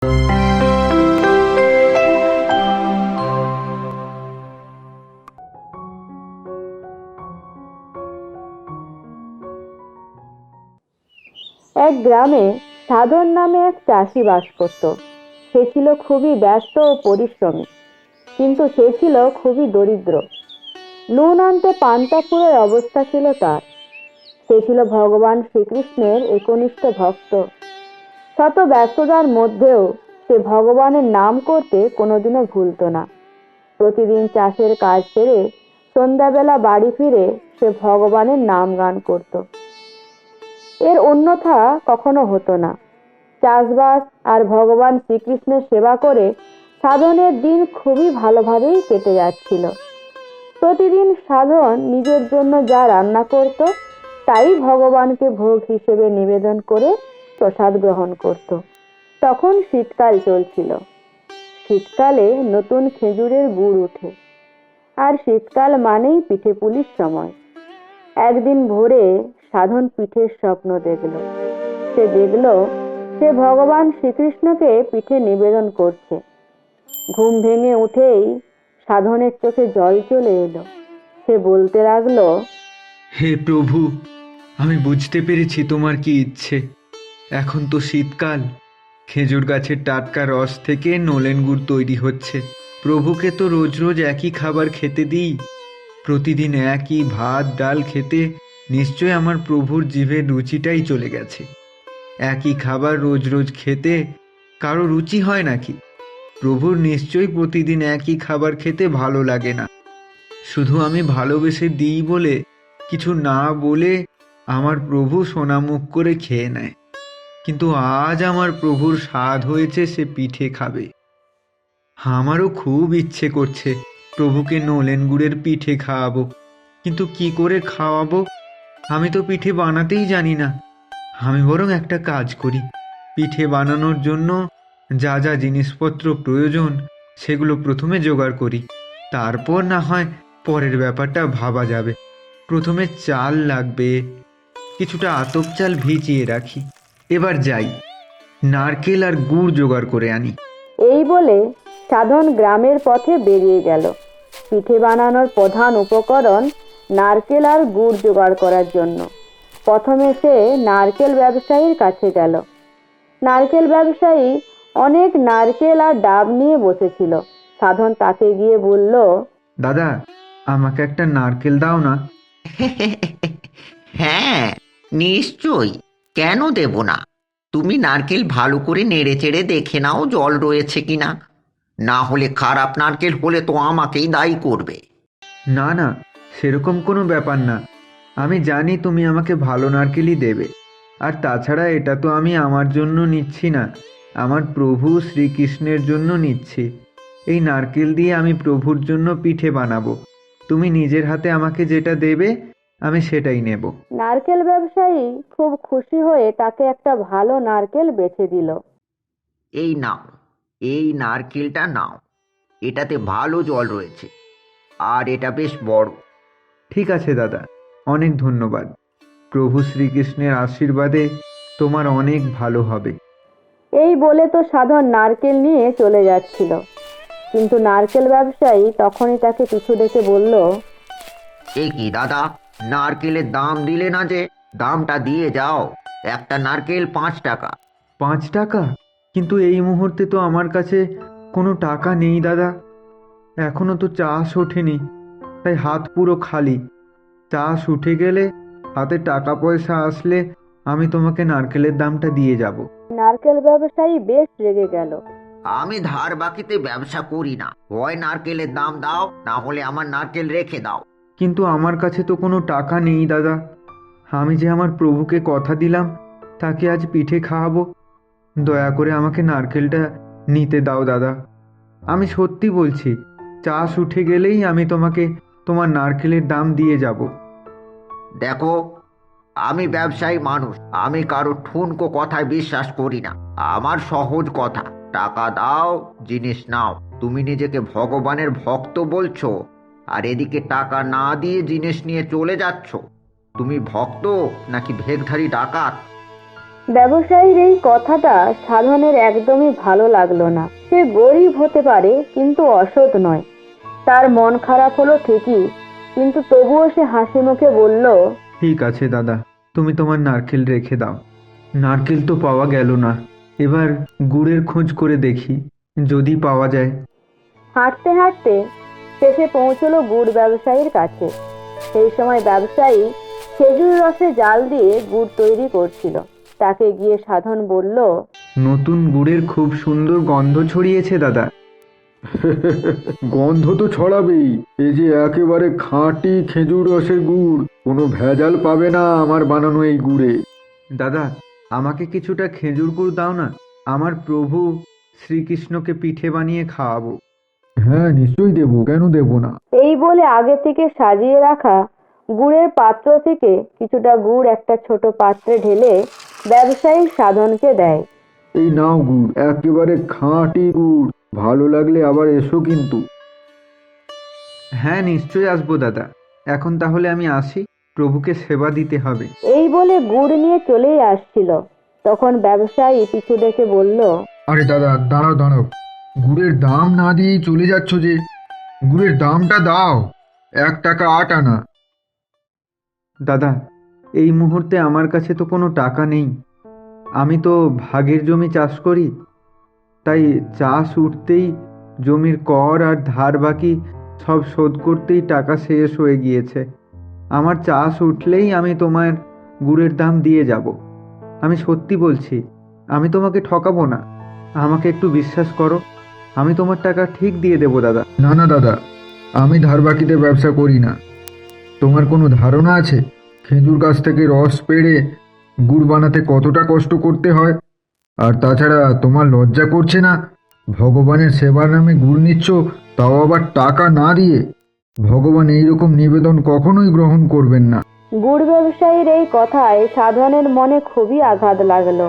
এক গ্রামে সাধন নামে এক চাষি বাস করত। সে ছিল খুবই ব্যস্ত ও পরিশ্রমী, কিন্তু সে ছিল খুবই দরিদ্র। নুন আনতে পান্তা ফুরার অবস্থা ছিল তার। সে ছিল ভগবান শ্রীকৃষ্ণের একনিষ্ঠ ভক্ত। শত ব্যস্ততার মধ্যেও সে ভগবানের নাম করতে কোনোদিনও ভুলত না। প্রতিদিন চাষের কাজ সেরে সন্ধ্যাবেলা বাড়ি ফিরে সে ভগবানের নাম গান করত। এর অন্যথা কখনো হতো না। চাষবাস আর ভগবান শ্রীকৃষ্ণের সেবা করে সাধনের দিন খুবই ভালোভাবেই কেটে যাচ্ছিল। প্রতিদিন সাধন নিজের জন্য যা রান্না করত তাই ভগবানকে ভোগ হিসেবে নিবেদন করে প্রসাদ গ্রহণ করত। তখন শীতকাল চলছিল। শীতকালে নতুন খেজুরের গুড় ওঠে, আর শীতকাল মানেই পিঠে পুলির সময়। একদিন ভোরে সাধন পিঠের স্বপ্ন দেখল। সে ভগবান শ্রীকৃষ্ণকে পিঠে নিবেদন করছে। ঘুম ভেঙে উঠেই সাধনের চোখে জল চলে এলো। সে বলতে লাগলো, হে প্রভু, আমি বুঝতে পেরেছি তোমার কি ইচ্ছে। এখন তো শীতকাল, খেজুর গাছের টাটকা রস থেকে নলেন গুড় তৈরি হচ্ছে। প্রভুকে তো রোজ রোজ একই খাবার খেতে দিই। প্রতিদিন একই ভাত ডাল খেতে নিশ্চয় আমার প্রভুর জিভের রুচিটাই চলে গেছে। একই খাবার রোজ রোজ খেতে কারো রুচি হয় নাকি? প্রভুর নিশ্চয়ই প্রতিদিন একই খাবার খেতে ভালো লাগে না। শুধু আমি ভালোবেসে দিই বলে, কিছু না বলে আমার প্রভু সোনামুখ করে খেয়ে নেয়। কিন্তু আজ আমার প্রভুর স্বাদ হয়েছে, সে পিঠে খাবে। আমারও খুব ইচ্ছে করছে প্রভুকে নলেন গুড়ের পিঠে খাওয়াবো, কিন্তু কি করে খাওয়াবো? আমি তো পিঠে বানাতেই জানি না। আমি বরং একটা কাজ করি, পিঠে বানানোর জন্য যা যা জিনিসপত্র প্রয়োজন সেগুলো প্রথমে জোগাড় করি, তারপর না হয় পরের ব্যাপারটা ভাবা যাবে। প্রথমে চাল লাগবে, কিছুটা আতপ চাল ভিজিয়ে রাখি। এবার যাই, নারকেল আর গুড় জোগাড় করে আনি। এই বলে সাধন গ্রামের পথে বেরিয়ে গেল পিঠে বানানোর প্রধান উপকরণ নারকেল আর গুড় জোগাড় করার জন্য। প্রথমে সে নারকেল ব্যবসায়ীর কাছে গেল। নারকেল ব্যবসায়ী অনেক নারকেল আর ডাব নিয়ে বসেছিল। সাধন তাকে গিয়ে বলল, দাদা, আমাকে একটা নারকেল দাও না। হ্যাঁ, নিশ্চয়ই, কেন দেব না? তুমি নারকেল ভালো করে নেড়ে চেড়ে দেখে নাও জল রয়েছে কিনা। না হলে খারাপ নারকেল হলে তো আমাকেই দায়ী করবে। না না, সেরকম কোনো ব্যাপার না। আমি জানি তুমি আমাকে ভালো নারকেলই দেবে। আর তাছাড়া এটা তো আমি আমার জন্য নিচ্ছি না, আমার প্রভু শ্রীকৃষ্ণের জন্য নিচ্ছি। এই নারকেল দিয়ে আমি প্রভুর জন্য পিঠে বানাবো। তুমি নিজের হাতে আমাকে যেটা দেবে আমি সেটাই নেব। নারকেল ব্যবসায়ী খুব খুশি হয়ে তাকে একটা ভালো নারকেল বেছে দিল। এই নাও, এই নারকেলটা নাও, এটাতে ভালো জল রয়েছে, আর এটা বেশ বড়। ঠিক আছে দাদা, অনেক ধন্যবাদ। প্রভু শ্রীকৃষ্ণের আশীর্বাদে তোমার অনেক ভালো হবে। এই বলে তো সাধন নারকেল নিয়ে চলে যাচ্ছিল, কিন্তু নারকেল ব্যবসায়ী তখনই তাকে পিছু ডেকে বলল, এ কি দাদা, নারকেলের দাম দিলে না যে? দামটা দিয়ে যাও। একটা নারকেল 5 টাকা। 5 টাকা? কিন্তু এই মুহূর্তে তো আমার কাছে কোনো টাকা নেই দাদা। এখনো তো চাষ ওঠেনি, তাই হাত পুরো খালি। চাষ উঠে গেলে হাতে টাকা পয়সা আসলে আমি তোমাকে নারকেলের দামটা দিয়ে যাব। নারকেল ব্যবসায়ী বেশ রেগে গেল। আমি ধার বাকিতে ব্যবসা করি না, হয় নারকেলের দাম দাও, না হলে আমার নারকেল রেখে দাও। কিন্তু আমার কাছে তো কোনো টাকা নেই দাদা। আমি যে আমার প্রভুকে কথা দিলাম তাকে আজ পিঠে খাওয়াবো। দয়া করে আমাকে নারকেলটা নিতে দাও দাদা। আমি সত্যি বলছি, চাষ উঠে গেলেই আমি তোমাকে তোমার নারকেলের দাম দিয়ে যাব। দেখো, আমি ব্যবসায়ী মানুষ, আমি কারো ঠুনকো কথায় বিশ্বাস করি না। আমার সহজ কথা, টাকা দাও, জিনিস নাও। তুমি নিজেকে ভগবানের ভক্ত বলছো, আর এদিকে টাকা না দিয়ে জিনিস নিয়ে চলে যাচ্ছ। তুমি ভক্ত নাকি ভেখধারী ডাকাত? ব্যবসায়ীর এই কথাটা সাধনের একদমই ভালো লাগলো না। সে গরিব হতে পারে কিন্তু অসৎ নয়। তার মন খারাপ হলো ঠিকই, কিন্তু তবুও সে হাসি মুখে বলল, ঠিক আছে দাদা, তুমি তোমার নারকেল রেখে দাও। নারকেল তো পাওয়া গেল না, এবার গুড়ের খোঁজ করে দেখি যদি পাওয়া যায়। হাঁটতে হাঁটতে শেষে পৌঁছলো গুড় ব্যবসায়ীর কাছে। সেই সময় ব্যবসায়ী খেজুর রসে জাল দিয়ে গুড় তৈরি করছিল। তাকে গিয়ে সাধন বলল, নতুন গুড়ের খুব সুন্দর গন্ধ ছড়িয়েছে দাদা। গন্ধ তো ছড়াবেই, এই যে একেবারে খাঁটি খেজুর রসের গুড়, কোনো ভেজাল পাবে না আমার বানানো এই গুড়ে। দাদা, আমাকে কিছুটা খেজুর গুড় দাও না, আমার প্রভু শ্রীকৃষ্ণকে পিঠে বানিয়ে খাওয়াবো। হ্যাঁ, নিশ্চয়ই দেবো, কেন দেবো না। এই বলে আগে থেকে সাজিয়ে রাখা গুড়ের পাত্র থেকে কিছুটা গুড় একটা ছোট পাত্রে ঢেলে ব্যবসায়ী সাধনকে দেয়। এই নাও গুড়, একেবারে খাঁটি গুড়, ভালো লাগলে আবার এসো কিন্তু। হ্যাঁ, নিশ্চয়ই আসবো দাদা। এখন তাহলে আমি আসি, প্রভুকে সেবা দিতে হবে। এই বলে গুড় নিয়ে চলেই আসছিল। তখন ব্যবসায়ী পিছু ডেকে বলল, আরে দাদা, দাঁড়াও দাঁড়াও, গুড়ের দাম না দিয়েই চলে যাচ্ছ যে, গুড়ের দামটা দাও, 1 টাকা 8 আনা। দাদা, এই মুহূর্তে আমার কাছে তো কোনো টাকা নেই। আমি তো ভাগের জমি চাষ করি, তাই চাষ উঠতেই জমির কর আর ধার বাকি সব শোধ করতেই টাকা শেষ হয়ে গিয়েছে। আমার চাষ উঠলেই আমি তোমার গুড়ের দাম দিয়ে যাব। আমি সত্যি বলছি, আমি তোমাকে ঠকাবো না। আমাকে একটু বিশ্বাস করো, আমি তোমার টাকা ঠিক দিয়ে দেবো দাদা। না না দাদা, আমি ধার বাকিতে ব্যবসা করি না। তোমার কোনো ধারণা আছে খেজুর গাছ থেকে রস পেড়ে গুড় বানাতে কতটা কষ্ট করতে হয়? আর তাছাড়া তোমার লজ্জা করছে না? ভগবানের সেবার নামে গুড় নিচ্ছ, তাও আবার টাকা না দিয়ে। ভগবান এইরকম নিবেদন কখনোই গ্রহণ করবেন না। গুড় ব্যবসায়ীর এই কথায় সাধনের মনে খুবই আঘাত লাগলো।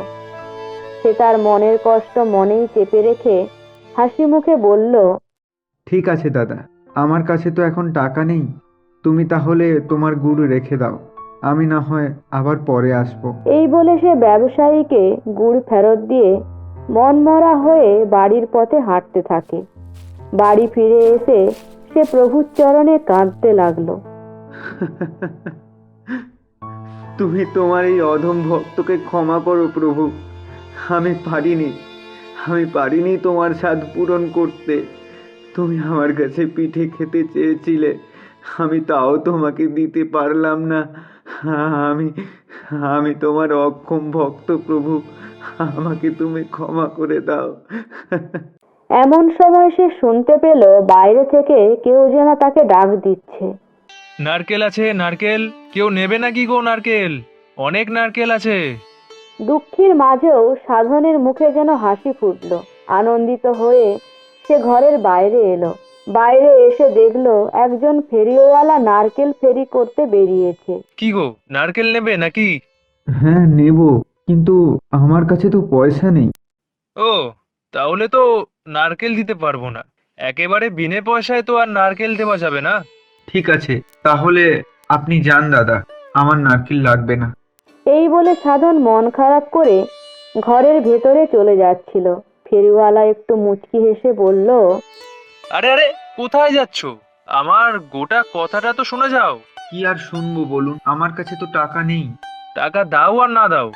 সে তার মনের কষ্ট মনেই চেপে রেখে হাসি মুখে বলল, ঠিক আছে দাদা, আমার কাছে তো এখন টাকা নেই। তুমি তাহলে তোমার গুড় রেখে দাও, আমি না হয় আবার পরে আসবো। এই বলে সে ব্যবসায়ীকে গুড় ফেরত দিয়ে মনমরা হয়ে বাড়ির পথে হাঁটতে থাকে। বাড়ি ফিরে এসে সে প্রভুর চরণে কাঁদতে লাগলো। তুমি তোমার এই অধম ভক্তকে ক্ষমা করো প্রভু। আমি পারিনি তোমার স্বাদ পূরণ করতে। তুমি আমার কাছে পিঠে খেতে চেয়েছিলে, আমি তাও তোমাকে দিতে পারলাম না। আমি আমি তোমার অক্ষম ভক্ত প্রভু, আমাকে তুমি ক্ষমা করে দাও। এমন সময় সে শুনতে পেল বাইরে থেকে কেউ যেন তাকে ডাক দিচ্ছে। নারকেল আছে, নারকেল কেউ নেবে নাকি গো? নারকেল, অনেক নারকেল আছে। দুঃখীর মাঝেও সাধনের মুখে যেন হাসি ফুটলো। আনন্দিত হয়ে সে ঘরের বাইরে এলো। বাইরে এসে দেখলো একজন ফেরিওয়ালা নারকেল ফেরি করতে বেরিয়েছে। কি গো, নারকেল নেবে নাকি? হ্যাঁ নেব, কিন্তু আমার কাছে তো পয়সা নেই। ও, তাহলে তো নারকেল দিতে পারবো না। একেবারে বিনে পয়সায় তো আর নারকেল দেওয়া যাবে না। ঠিক আছে, তাহলে আপনি যান দাদা, আমার নারকেল লাগবে না। এই বলে সাধন মন খারাপ করে ঘরের ভেতরে চলে যাচ্ছিল। ফেরিওয়ালা একটু মুচকি হেসে বলল, আরে আরে, কোথায় যাচ্ছো? আমার গোটা কথাটা তো শুনে যাও। কি আর শুনবো বলুন, আমার কাছে তো টাকা নেই। টাকা দাও আর না দাও,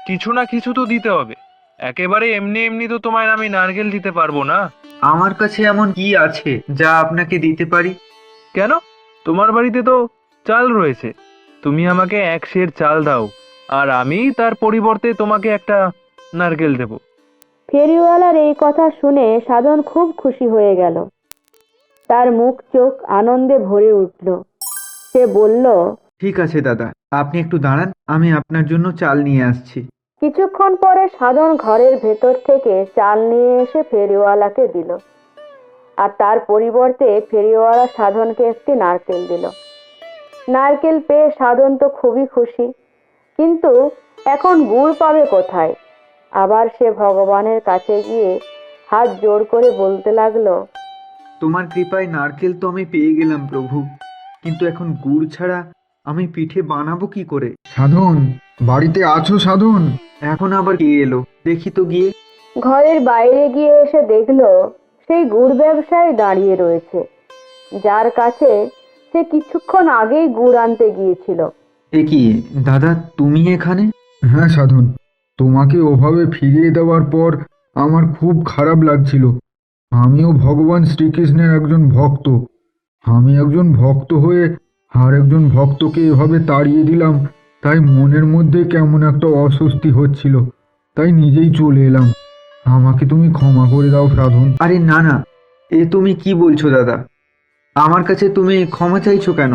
কিছু না কিছু তো দিতে হবে। একেবারে এমনি এমনি তো তোমায় আমি নারকেল দিতে পারবো না। আমার কাছে এমন কি আছে যা আপনাকে দিতে পারি? কেন? তোমার বাড়িতে তো চাল রয়েছে। তুমি আমাকে 1 সের চাল দাও, আর আমি তার পরিবর্তে তোমাকে একটা নারকেল দেব। ফেরিওয়ালার এই কথা শুনে সাধন খুব খুশি হয়ে গেল। তার মুখ চোখ আনন্দে ভরে উঠল। সে বলল, ঠিক আছে দাদা, আপনি একটু দাঁড়ান, আমি আপনার জন্য চাল নিয়ে আসছি। কিছুক্ষণ পরে সাধন ঘরের ভেতর থেকে চাল নিয়ে এসে ফেরিওয়ালাকে দিল, আর তার পরিবর্তে ফেরিওয়ালা সাধনকে একটি নারকেল দিল। নারকেল পেয়ে সাধন তো খুবই খুশি, কিন্তু এখন গুড় পাবে কোথায়? আবার সে ভগবানের কাছে গিয়ে হাত জোড় করে বলতে লাগলো, তোমার কৃপায় নারকেল তো আমি পেয়ে গেলাম প্রভু, কিন্তু এখন গুড় ছাড়া আমি পিঠে বানাবো কি করে? সাধন, বাড়িতে আছো সাধন? এখন আবার কে এলো দেখি তো গিয়ে। ঘরের বাইরে গিয়ে এসে দেখলো সেই গুড় ব্যবসায়ী দাঁড়িয়ে রয়েছে, যার কাছে সে কিছুক্ষণ আগেই গুড় আনতে গিয়েছিল। এ কি দাদা, তুমি এখানে? হ্যাঁ সাধন, তোমাকে ওভাবে ফিরিয়ে দেওয়ার পর আমার খুব খারাপ লাগছিল। আমিও ভগবান শ্রীকৃষ্ণের একজন ভক্ত। আমি একজন ভক্ত হয়ে আর একজন ভক্তকে এভাবে তাড়িয়ে দিলাম, তাই মনের মধ্যে কেমন একটা অস্বস্তি হচ্ছিল, তাই নিজেই চলে এলাম। আমাকে তুমি ক্ষমা করে দাও সাধন। আরে না না, এ তুমি কি বলছো দাদা? আমার কাছে তুমি ক্ষমা চাইছো কেন?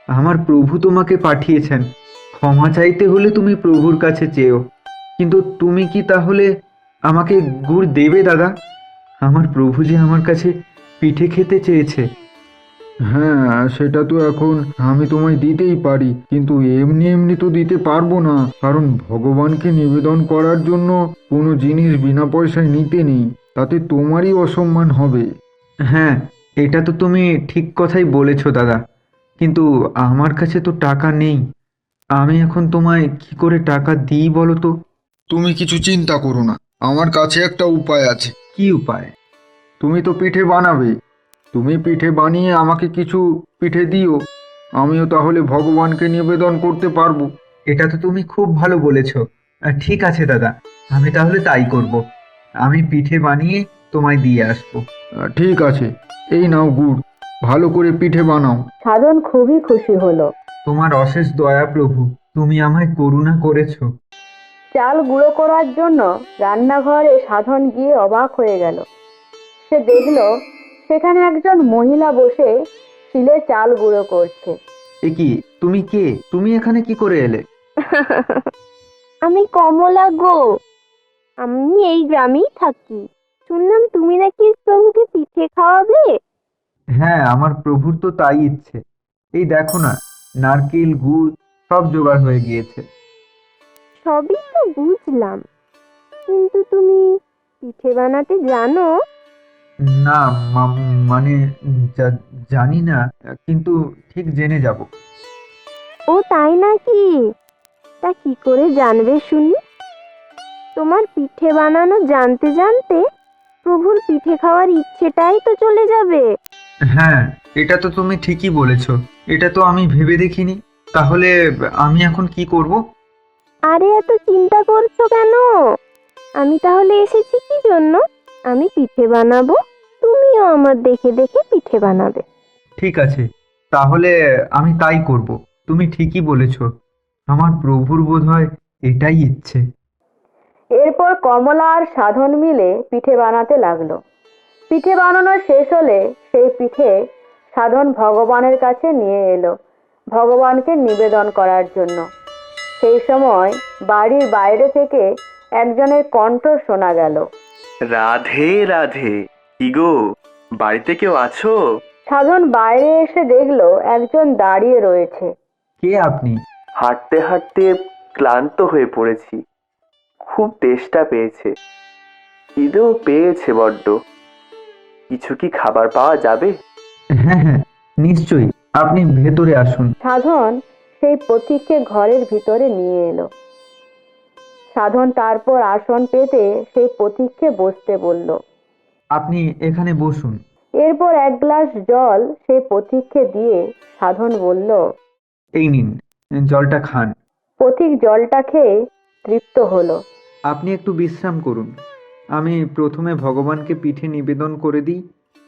আমার প্রভু তোমাকে পাঠিয়েছেন। ক্ষমা চাইতে হলে তুমি প্রভুর কাছে চেয়েও। কিন্তু তুমি কি তাহলে আমাকে গুড় দেবে দাদা? আমার প্রভু যে আমার কাছে পিঠে খেতে চেয়েছে। হ্যাঁ, সেটা তো এখন আমি তোমায় দিতেই পারি, কিন্তু এমনি এমনি তো দিতে পারবো না, কারণ ভগবানকে নিবেদন করার জন্য কোনো জিনিস বিনা পয়সায় নিতে নেই, তাতে তোমারই অসম্মান হবে। হ্যাঁ, এটা তো তুমি ঠিক কথাই বলেছো দাদা, কিন্তু আমার কাছে তো টাকা নেই। আমি এখন তোমায় কি করে টাকা দিই বলো তো? তুমি কিছু চিন্তা করো না, আমার কাছে একটা উপায় আছে। কি উপায়? তুমি তো পিঠে বানাবে, তুমি পিঠে বানিয়ে আমাকে কিছু পিঠে দিও, আমিও তাহলে ভগবানকে নিবেদন করতে পারবো। এটা তো তুমি খুব ভালো বলেছো। ঠিক আছে দাদা, আমি তাহলে তাই করব। আমি পিঠে বানিয়ে তোমায় দিয়ে আসবো। ঠিক আছে, এই নাও গুড়, ভালো করে পিঠে বানাও। সাধন খুবই খুশি হলো। তোমার অশেষ দয়া প্রভু, তুমি আমায় করুণা করেছো। চাল গুঁড়ো করার জন্য রান্নাঘরে সাধন গিয়ে অবাক হয়ে গেল। সে দেখলো সেখানে একজন মহিলা বসে শিলে চাল গুঁড়ো করছে। এ কি, তুমি কে? তুমি এখানে কি করে এলে? আমি কমলা গো, আমি এই গ্রামেই থাকি। শুনলাম তুমি নাকি প্রভুকে পিঠে খাওয়াবে। হ্যাঁ, আমার প্রভুর তো তাই ইচ্ছে। এই দেখো না, নারকেল গুড় সব জোগাড় হয়ে গিয়েছে। সবই তো বুঝলাম, কিন্তু তুমি পিঠে বানাতে জানো? না, মানে জানি না, কিন্তু ঠিক জেনে যাব। ও তাই নাকি? তা কি করে জানবে শুনি? তোমার পিঠে বানানো জানতে জানতে প্রভুর পিঠে খাওয়ার ইচ্ছেটাই তো চলে যাবে। হ্যাঁ, এটা তো তুমি ঠিকই বলেছো। এটা তো আমি ভেবে দেখিনি। তাহলে আমি এখন কি করব? আরে এত চিন্তা করছো কেন? আমি তাহলে এসেছি কি জন্য? আমি পিঠে বানাবো, তুমিও আমার দেখে দেখে পিঠে বানাবে। ঠিক আছে, তাহলে আমি তাই করব। তুমি ঠিকই বলেছো। আমার প্রভুর বোধহয় এটাই ইচ্ছে। এরপর কমলা আর সাধন মিলে পিঠে বানাতে লাগলো। পিঠে বানানো শেষ হলে সেই পিঠে সাধন ভগবানের কাছে নিয়ে এলো ভগবানকে নিবেদন করার জন্য। সেই সময় বাড়ির বাইরে থেকে একজনের কণ্ঠ শোনা গেল। রাধে রাধে, কি গো, বাড়িতে কেউ আছো? সাধন বাইরে এসে দেখলো একজন দাঁড়িয়ে রয়েছে। কে আপনি? হাঁটতে হাঁটতে ক্লান্ত হয়ে পড়েছি, খুব তেষ্টা পেয়েছে, খিদেও পেয়েছে বড্ড। কিছু কি খাবার পাওয়া যাবে? হ্যাঁ হ্যাঁ, নিশ্চয়ই, আপনি ভেতরে আসুন। সাধন সেই পথিককে ঘরের ভিতরে নিয়ে এলো। সাধন তারপর আসন পেতে সেই পথিককে বসতে বলল। আপনি এখানে বসুন। এরপর এক গ্লাস জল সেই পথিককে দিয়ে সাধন বলল, এই নিন, জলটা খান। পথিক জলটা খেয়ে তৃপ্ত হলো। আপনি একটু বিশ্রাম করুন। আমি প্রথমে ভগবানকে পিঠে নিবেদন করে দিই,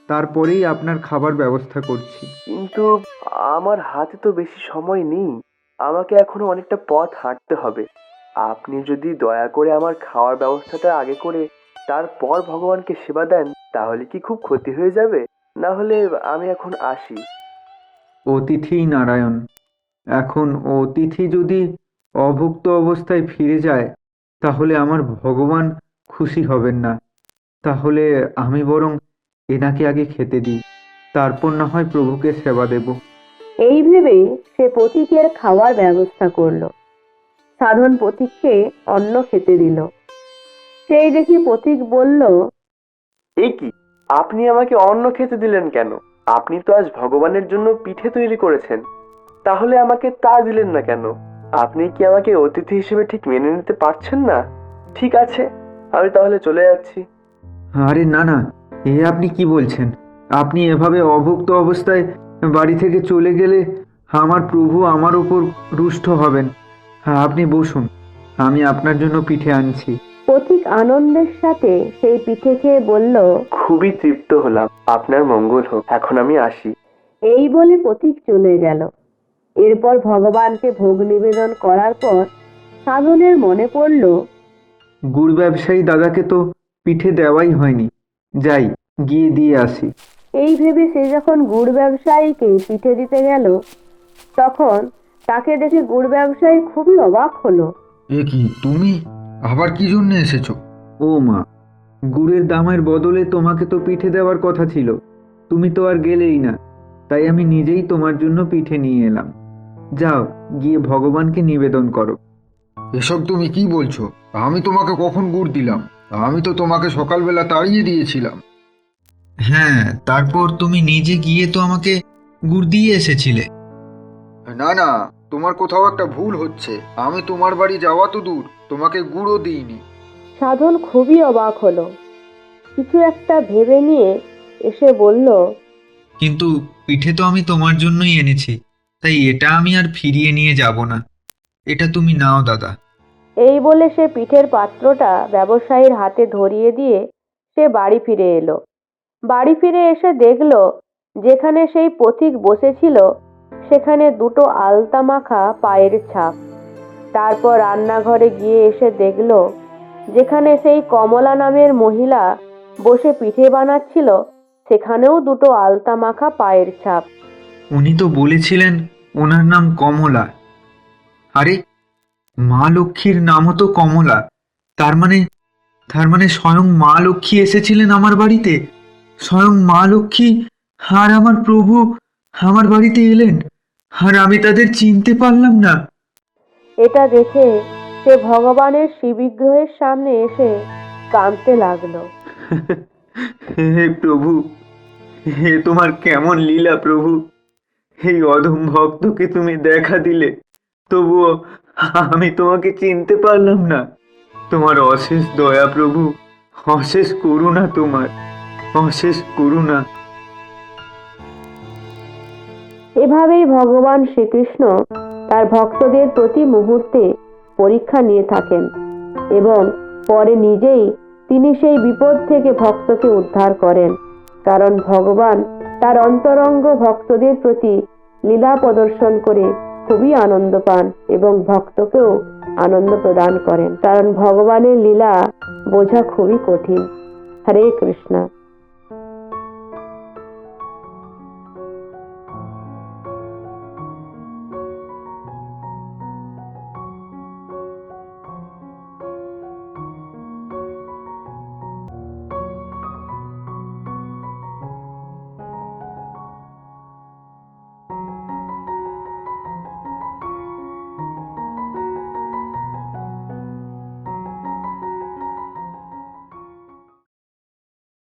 তারপরেই আপনার খাবার ব্যবস্থা করছি। কিন্তু আমার হাতে তো বেশি সময় নেই, আমাকে এখনো অনেকটা পথ হাঁটতে হবে। আপনি যদি দয়া করে আমার খাওয়ার ব্যবস্থাটা আগে করে তারপর ভগবানকে সেবা দেন, তাহলে কি খুব ক্ষতি হয়ে যাবে? না হলে আমি এখন আসি। অতিথি নারায়ণ, এখন অতিথি যদি অভুক্ত অবস্থায় ফিরে যায়, তাহলে আমার ভগবান খুশি হবেন না। তাহলে আমি বরং এনাকে আগে খেতে দিই, তারপর না হয় প্রভুকে সেবা দেব। এই ভেবে সে পথিকের খাওয়ার ব্যবস্থা করলো। সাধন পথিককে অন্ন খেতে দিল। সেই দেখি পথিক বলল, এই কি, আপনি আমাকে অন্ন খেতে দিলেন কেন? আপনি তো আজ ভগবানের জন্য পিঠে তৈরি করেছেন, তাহলে আমাকে তা দিলেন না কেন? আপনি কি আমাকে অতিথি হিসেবে ঠিক মেনে নিতে পারছেন না? ঠিক আছে, আমি তাহলে চলে যাচ্ছি। আরে না না, এ আপনি কি বলছেন? আপনি এভাবে অভুক্ত অবস্থায় বাড়ি থেকে চলে গেলে আমার প্রভু আমার উপর রুষ্ট হবেন। হ্যাঁ, আপনি বসুন, আমি আপনার জন্য পিঠে আনছি। পথিক আনন্দের সাথে সেই পিঠে খেয়ে বলল, খুবই তৃপ্ত হলাম, আপনার মঙ্গল হোক, এখন আমি আসি। এই বলে পথিক চলে গেল। এরপর ভগবানকে ভোগ নিবেদন করার পর সাধনের মনে পড়ল, গুড় ব্যবসায়ী দাদাকে তো পিঠে দেওয়াই হয়নি, যাই গিয়ে দিয়ে আসি। এই ভেবে সে যখন গুড় ব্যবসায়ীকে পিঠে দিতে গেল, তখন তাকে দেখে গুড় ব্যবসায়ী খুবই অবাক হলো। এ কি, তুমি আবার কি জন্য এসেছো? ও মা, গুড়ের দামের বদলে তোমাকে তো পিঠে দেওয়ার কথা ছিল, তুমি তো আর গেলেই না, তাই আমি নিজেই তোমার জন্য পিঠে নিয়ে এলাম। যাও গিয়ে ভগবানকে নিবেদন করো। এসব তুমি কি বলছো? আমি তোমাকে কখন গুড় দিলাম? আমি তো তোমাকে সকালবেলা তাড়িয়ে দিয়েছিলাম। হ্যাঁ, তারপর তুমি নিজে গিয়ে তো আমাকে গুড় দিয়ে এসেছিলে। না না, তোমার কোথাও একটা ভুল হচ্ছে। আমি তোমার বাড়ি যাওয়া তো দূর, তোমাকে গুড়ও দিইনি। সাধন খুবই অবাক হলো। কিছু একটা ভেবে নিয়ে এসে বলল, কিন্তু পিঠে তো আমি তোমার জন্যই এনেছি, তাই এটা আমি আর ফিরিয়ে নিয়ে যাব না। এটা তুমি নাও দাদা। এই বলে সে পিঠের পাত্রটা ব্যবসায়ীর হাতে ধরিয়ে দিয়ে সে বাড়ি ফিরে এলো। বাড়ি ফিরে এসে দেখলো যেখানে সেই পথিক বসেছিল সেখানে দুটো আলতা মাখা পায়ের ছাপ। তারপর রান্নাঘরে গিয়ে এসে দেখলো যেখানে সেই কমলা নামের মহিলা বসে পিঠে বানাচ্ছিল সেখানেও দুটো আলতা মাখা পায়ের ছাপ। উনি তো বলেছিলেন ওনার নাম কমলা। আরে, মা লক্ষ্মীর নামও তো কমলা। তার মানে স্বয়ং মা লক্ষ্মী এসেছিলেন আমার বাড়িতে। স্বয়ং মা লক্ষ্মী আর আমার প্রভু আমার বাড়িতে এলেন, আর আমি তাদের চিনতে পারলাম না। এটা দেখে সে ভগবানের শিববিগ্রহের সামনে এসে কাঁদতে লাগলো। হে প্রভু, হে তোমার কেমন লীলা প্রভু! এই অধম ভক্তকে তুমি দেখা দিলে, তবুও আমি তোমাকে চিনতে পারলাম না। তোমার অশেষ দয়া প্রভু, অশেষ করুণা, তোমার অশেষ করুণা। এভাবেই ভগবান শ্রীকৃষ্ণ তার ভক্তদের প্রতি মুহূর্তে পরীক্ষা নিয়ে থাকেন এবং পরে নিজেই তিনি সেই বিপদ থেকে ভক্তকে উদ্ধার করেন, কারণ ভগবান তার অন্তরঙ্গ ভক্তদের প্রতি লীলা প্রদর্শন করে খুবই আনন্দ পান এবং ভক্তকেও আনন্দ প্রদান করেন, কারণ ভগবানের লীলা বোঝা খুবই কঠিন। হরে কৃষ্ণ।